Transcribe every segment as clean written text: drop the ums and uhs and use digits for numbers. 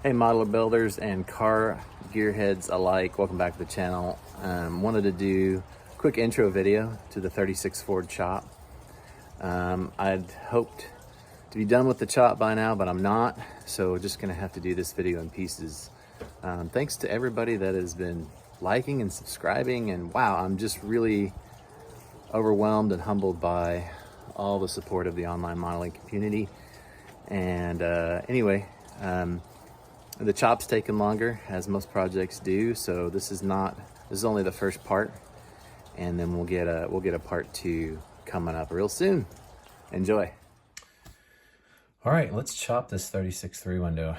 Hey modeler builders and car gearheads alike, welcome back to the channel. Wanted to do a quick intro video to the 36 Ford chop. I'd hoped to be done with the chop by now, but I'm not, so just gonna have to do this video in pieces. Thanks to everybody that has been liking and subscribing, and wow, I'm just really overwhelmed and humbled by all the support of the online modeling community. And anyway, the chop's taken longer, as most projects do, so this is only the first part, and then we'll get a part 2 coming up real soon. Enjoy. All right, let's chop this 36.3 window.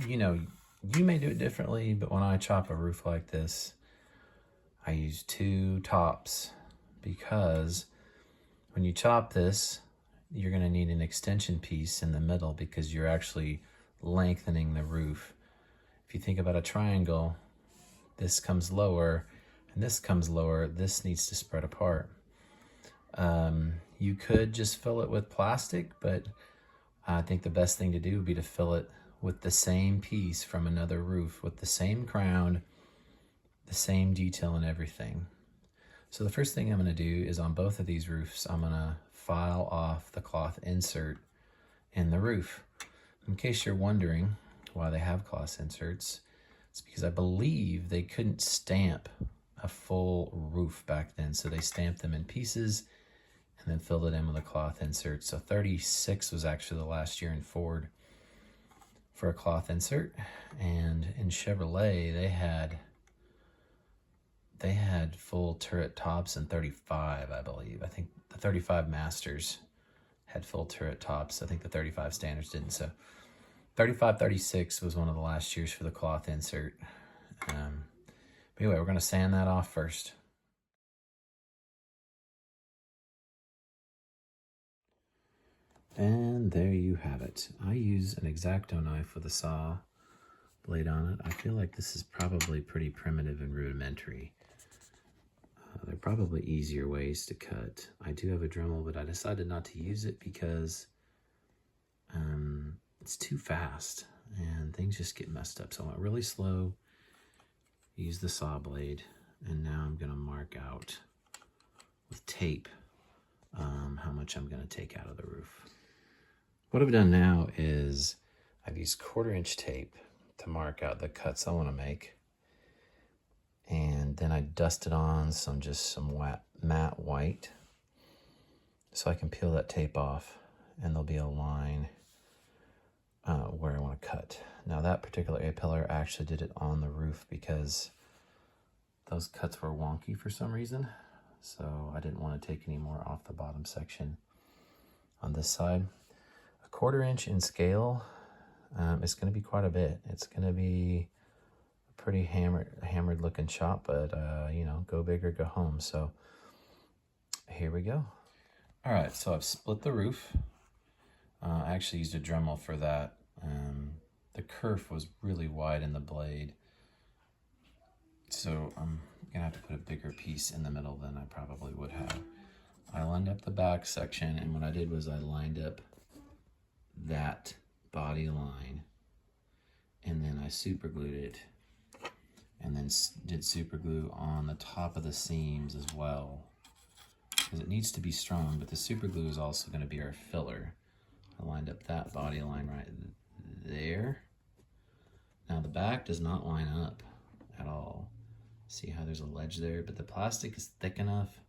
You know, you may do it differently, but when I chop a roof like this, I use 2 tops, because when you chop this, you're gonna need an extension piece in the middle because you're actually lengthening the roof. If you think about a triangle, this comes lower and this comes lower, this needs to spread apart. You could just fill it with plastic, but I think the best thing to do would be to fill it with the same piece from another roof, with the same crown, the same detail and everything. So the first thing I'm gonna do is on both of these roofs, I'm gonna file off the cloth insert in the roof. In case you're wondering why they have cloth inserts, it's because I believe they couldn't stamp a full roof back then. So they stamped them in pieces and then filled it in with a cloth insert. So 36 was actually the last year in Ford for a cloth insert. And in Chevrolet, they had full turret tops in 35, I believe. I think the 35 Masters had full turret tops. I think the 35 Standards didn't. So 35, 36 was one of the last years for the cloth insert. But anyway, we're gonna sand that off first. And there you have it. I use an X-Acto knife with a saw blade on it. I feel like this is probably pretty primitive and rudimentary. There are probably easier ways to cut. I do have a Dremel, but I decided not to use it because it's too fast and things just get messed up. So I went really slow, use the saw blade, and now I'm gonna mark out with tape how much I'm gonna take out of the roof. What I've done now is I've used 1/4-inch tape to mark out the cuts I wanna make. And then I dusted on some matte white so I can peel that tape off, and there'll be a line where I want to cut. Now that particular A-pillar, I actually did it on the roof because those cuts were wonky for some reason, so I didn't want to take any more off the bottom section on this side. 1/4-inch in scale is going to be quite a bit. It's going to be pretty hammered looking chop, but you know, go big or go home. So here we go. All right, so I've split the roof. I actually used a Dremel for that. The kerf was really wide in the blade, so I'm gonna have to put a bigger piece in the middle than I probably would have. I lined up the back section, and what I did was I lined up that body line, and then I super glued it, and then did super glue on the top of the seams as well, because it needs to be strong, but the super glue is also going to be our filler. I lined up that body line right there. Now the back does not line up at all. See how there's a ledge there, but the plastic is thick enough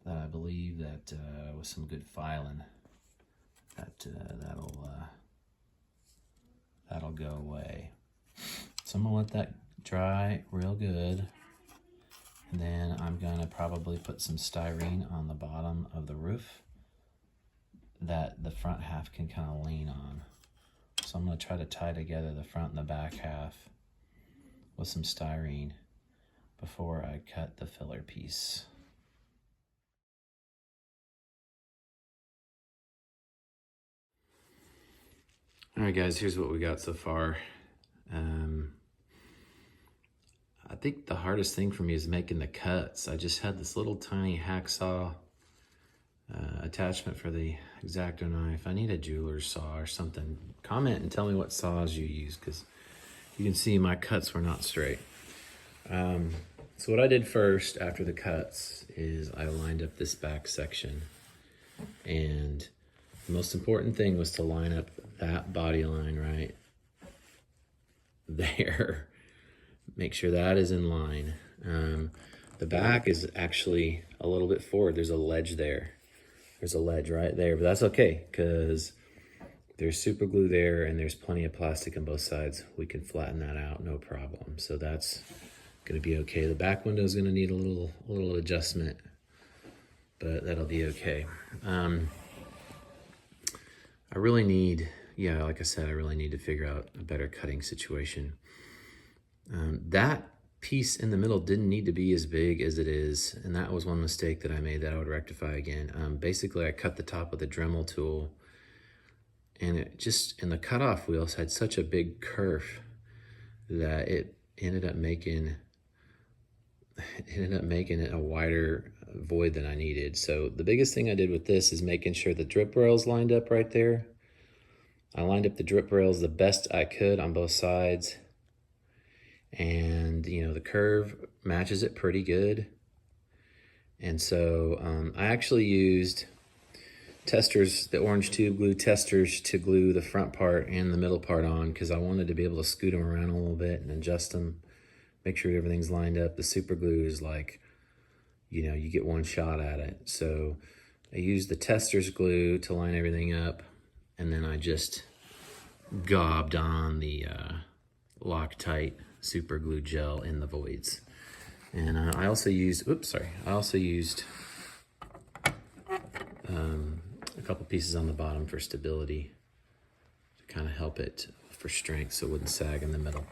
that I believe that with some good filing, that'll go away. So I'm gonna let that dry real good, and then I'm gonna probably put some styrene on the bottom of the roof that the front half can kind of lean on. So I'm gonna try to tie together the front and the back half with some styrene before I cut the filler piece. All right guys, here's what we got so far. I think the hardest thing for me is making the cuts. I just had this little tiny hacksaw attachment for the X-Acto knife. I need a jeweler's saw or something comment and tell me what saws you use, because you can see my cuts were not straight. So what I did first after the cuts is I lined up this back section, and the most important thing was to line up that body line right there. Make sure that is in line. The back is actually a little bit forward. There's a ledge there. There's a ledge right there, but that's okay because there's super glue there and there's plenty of plastic on both sides. We can flatten that out, no problem. So that's gonna be okay. The back window is gonna need a little adjustment, but that'll be okay. I really need, yeah, like I said, I really need to figure out a better cutting situation. That piece in the middle didn't need to be as big as it is, and that was one mistake that I made that I would rectify again. Basically, I cut the top with a Dremel tool, and it just, and the cutoff wheels had such a big kerf that it ended up making it a wider void than I needed. So the biggest thing I did with this is making sure the drip rails lined up right there. I lined up the drip rails the best I could on both sides. And, you know, the curve matches it pretty good. And so I actually used testers, the orange tube glue testers, to glue the front part and the middle part on, because I wanted to be able to scoot them around a little bit and adjust them, make sure everything's lined up. The super glue is like, you know, you get one shot at it. So I used the testers glue to line everything up, and then I just gobbed on the Loctite super glue gel in the voids. And I also used, I also used a couple pieces on the bottom for stability to kind of help it for strength so it wouldn't sag in the middle.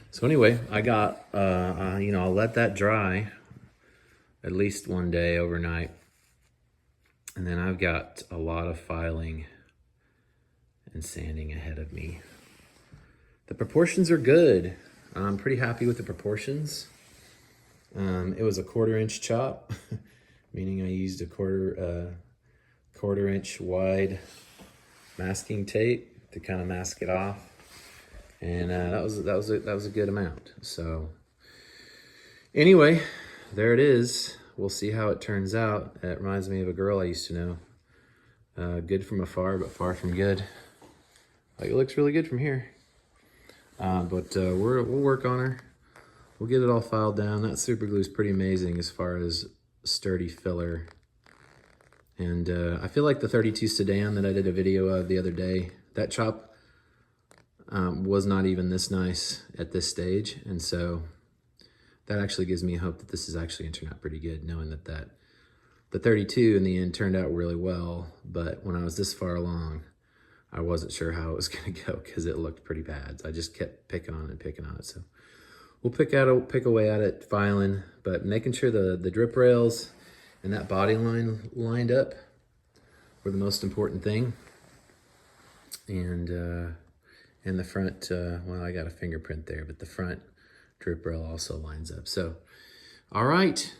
So anyway, I got, you know, I'll let that dry at least one day overnight. And then I've got a lot of filing and sanding ahead of me. The proportions are good. I'm pretty happy with the proportions. It was a 1/4 inch chop, meaning I used a quarter inch wide masking tape to kind of mask it off, and that was a good amount. So anyway, there it is. We'll see how it turns out. It reminds me of a girl I used to know. Good from afar, but far from good. Like, it looks really good from here. But we'll work on her. We'll get it all filed down. That super glue is pretty amazing as far as sturdy filler. And I feel like the 32 sedan that I did a video of the other day, that chop was not even this nice at this stage. And so that actually gives me hope that this is actually going to turn out pretty good, knowing that the 32 in the end turned out really well. But when I was this far along, I wasn't sure how it was going to go because it looked pretty bad. So I just kept picking on it. So we'll pick away at it, filing, but making sure the drip rails and that body line lined up were the most important thing. And the front, well, I got a fingerprint there, but the front drip rail also lines up. So, all right.